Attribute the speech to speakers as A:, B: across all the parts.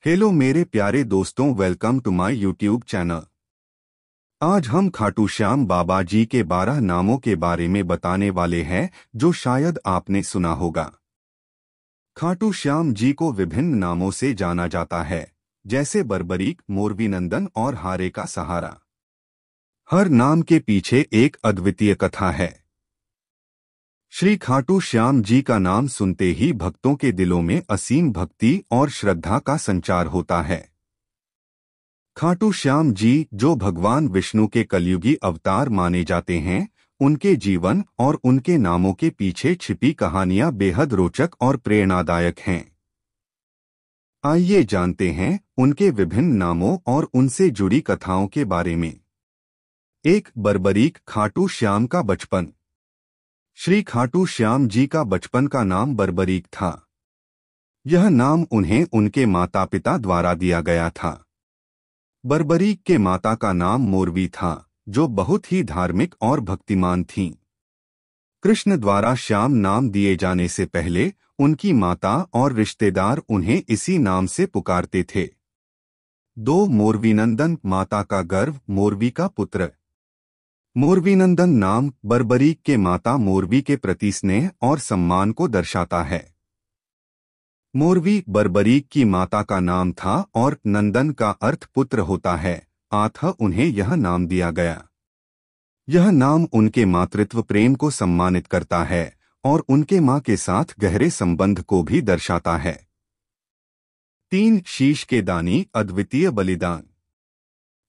A: Hello मेरे प्यारे दोस्तों, welcome to my YouTube channel. आज हम खाटू श्याम बाबा जी के 12 नामों के बारे में बताने वाले हैं जो शायद आपने सुना होगा। खाटू श्याम जी को विभिन्न नामों से जाना जाता है, जैसे बर्बरीक, मोरवी नंदन और हारे का सहारा। हर नाम के पीछे एक अद्वितीय कथा है। श्री खाटू श्याम जी का नाम सुनते ही भक्तों के दिलों में असीम भक्ति और श्रद्धा का संचार होता है। खाटू श्याम जी, जो भगवान विष्णु के कलयुगी अवतार माने जाते हैं, उनके जीवन और उनके नामों के पीछे छिपी कहानियां बेहद रोचक और प्रेरणादायक हैं। आइए जानते हैं उनके विभिन्न नामों और उनसे जुड़ी कथाओं के बारे में। 1. बर्बरीक खाटू श्याम का बचपन। श्री खाटू श्याम जी का बचपन का नाम बर्बरीक था। यह नाम उन्हें उनके माता पिता द्वारा दिया गया था। बर्बरीक के माता का नाम मोरवी था, जो बहुत ही धार्मिक और भक्तिमान थीं। कृष्ण द्वारा श्याम नाम दिए जाने से पहले उनकी माता और रिश्तेदार उन्हें इसी नाम से पुकारते थे। 2. मोरवीनंदन, माता का गर्व, मोरवी का पुत्र। मोरवीनंदन नाम बर्बरीक के माता मोरवी के प्रति स्नेह और सम्मान को दर्शाता है। मोरवी बर्बरीक की माता का नाम था और नंदन का अर्थ पुत्र होता है, अतः उन्हें यह नाम दिया गया। यह नाम उनके मातृत्व प्रेम को सम्मानित करता है और उनके मां के साथ गहरे संबंध को भी दर्शाता है। 3. शीश के दानी, अद्वितीय बलिदान।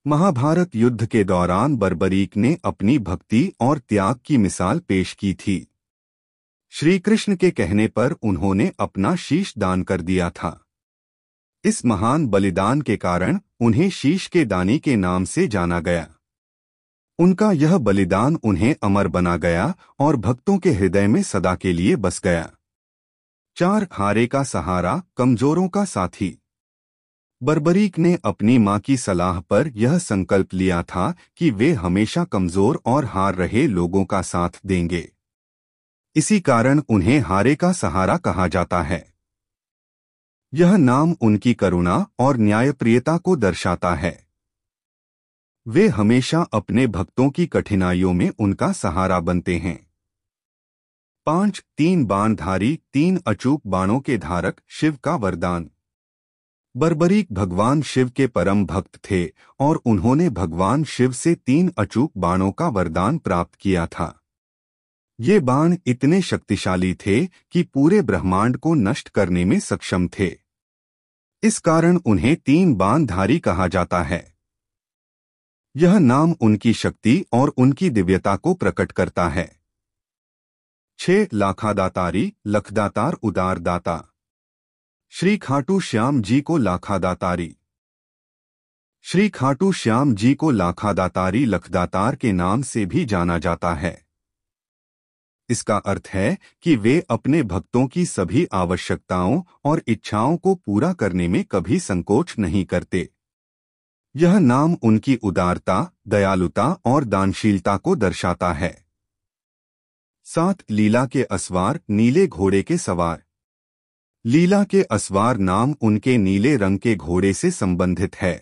A: महाभारत युद्ध के दौरान बर्बरीक ने अपनी भक्ति और त्याग की मिसाल पेश की थी। श्री कृष्ण के कहने पर उन्होंने अपना शीश दान कर दिया था। इस महान बलिदान के कारण उन्हें शीश के दानी के नाम से जाना गया। उनका यह बलिदान उन्हें अमर बना गया और भक्तों के हृदय में सदा के लिए बस गया। 4. हारे का सहारा, कमजोरों का साथी। बर्बरीक ने अपनी मां की सलाह पर यह संकल्प लिया था कि वे हमेशा कमजोर और हार रहे लोगों का साथ देंगे। इसी कारण उन्हें हारे का सहारा कहा जाता है। यह नाम उनकी करुणा और न्यायप्रियता को दर्शाता है। वे हमेशा अपने भक्तों की कठिनाइयों में उनका सहारा बनते हैं। 5. 3 बाणधारी, 3 अचूक बाणों के धारक, शिव का वरदान। बर्बरीक भगवान शिव के परम भक्त थे और उन्होंने भगवान शिव से 3 अचूक बाणों का वरदान प्राप्त किया था। ये बाण इतने शक्तिशाली थे कि पूरे ब्रह्मांड को नष्ट करने में सक्षम थे। इस कारण उन्हें 3 बाणधारी कहा जाता है। यह नाम उनकी शक्ति और उनकी दिव्यता को प्रकट करता है। 6. लाखादातारी, लखदातार, उदारदाता। श्री खाटू श्याम जी को लाखादातारी। श्री खाटू श्याम जी को लाखादातारी, लखदातार के नाम से भी जाना जाता है। इसका अर्थ है कि वे अपने भक्तों की सभी आवश्यकताओं और इच्छाओं को पूरा करने में कभी संकोच नहीं करते। यह नाम उनकी उदारता, दयालुता और दानशीलता को दर्शाता है। 7. लीला के असवार, नीले घोड़े के सवार। लीला के असवार नाम उनके नीले रंग के घोड़े से संबंधित है।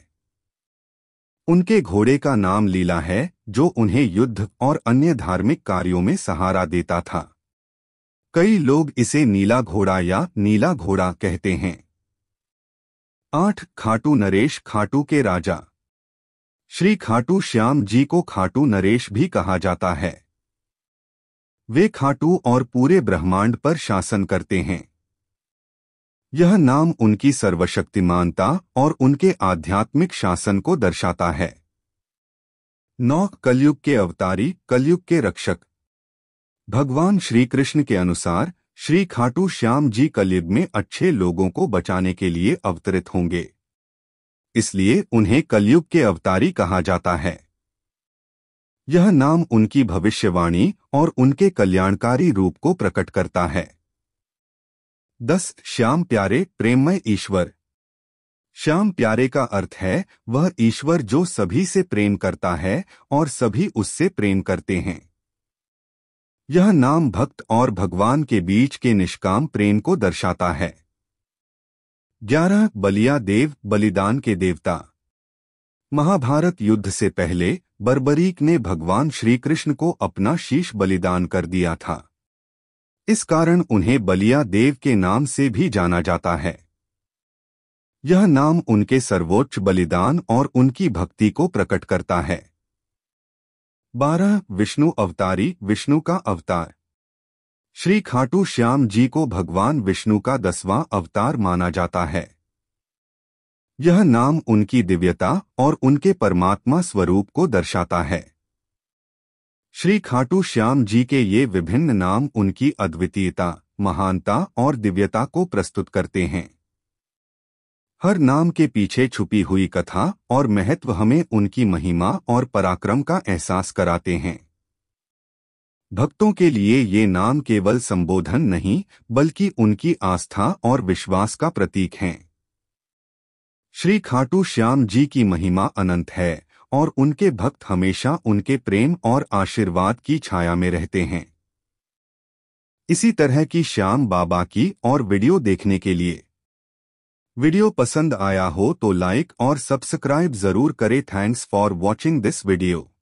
A: उनके घोड़े का नाम लीला है, जो उन्हें युद्ध और अन्य धार्मिक कार्यों में सहारा देता था। कई लोग इसे नीला घोड़ा या नीला घोड़ा कहते हैं। 8. खाटू नरेश, खाटू के राजा। श्री खाटू श्याम जी को खाटू नरेश भी कहा जाता है। वे खाटू और पूरे ब्रह्मांड पर शासन करते हैं। यह नाम उनकी सर्वशक्तिमानता और उनके आध्यात्मिक शासन को दर्शाता है। 9. कलयुग के अवतारी, कलयुग के रक्षक। भगवान श्री कृष्ण के अनुसार श्री खाटू श्याम जी कलयुग में अच्छे लोगों को बचाने के लिए अवतरित होंगे, इसलिए उन्हें कलयुग के अवतारी कहा जाता है। यह नाम उनकी भविष्यवाणी और उनके कल्याणकारी रूप को प्रकट करता है। 10. श्याम प्यारे, प्रेममय ईश्वर। श्याम प्यारे का अर्थ है वह ईश्वर जो सभी से प्रेम करता है और सभी उससे प्रेम करते हैं। यह नाम भक्त और भगवान के बीच के निष्काम प्रेम को दर्शाता है। 11 बलिया देव, बलिदान के देवता। महाभारत युद्ध से पहले बर्बरीक ने भगवान श्री कृष्ण को अपना शीश बलिदान कर दिया था। इस कारण उन्हें बलिया देव के नाम से भी जाना जाता है। यह नाम उनके सर्वोच्च बलिदान और उनकी भक्ति को प्रकट करता है। 12 विष्णु अवतारी, विष्णु का अवतार। श्री खाटू श्याम जी को भगवान विष्णु का 10वां अवतार माना जाता है। यह नाम उनकी दिव्यता और उनके परमात्मा स्वरूप को दर्शाता है। श्री खाटू श्याम जी के ये विभिन्न नाम उनकी अद्वितीयता, महानता और दिव्यता को प्रस्तुत करते हैं। हर नाम के पीछे छुपी हुई कथा और महत्व हमें उनकी महिमा और पराक्रम का एहसास कराते हैं। भक्तों के लिए ये नाम केवल संबोधन नहीं, बल्कि उनकी आस्था और विश्वास का प्रतीक हैं। श्री खाटू श्याम जी की महिमा अनंत है और उनके भक्त हमेशा उनके प्रेम और आशीर्वाद की छाया में रहते हैं। इसी तरह की श्याम बाबा की और वीडियो देखने के लिए वीडियो पसंद आया हो तो लाइक और सब्सक्राइब जरूर करें। Thanks for watching this video.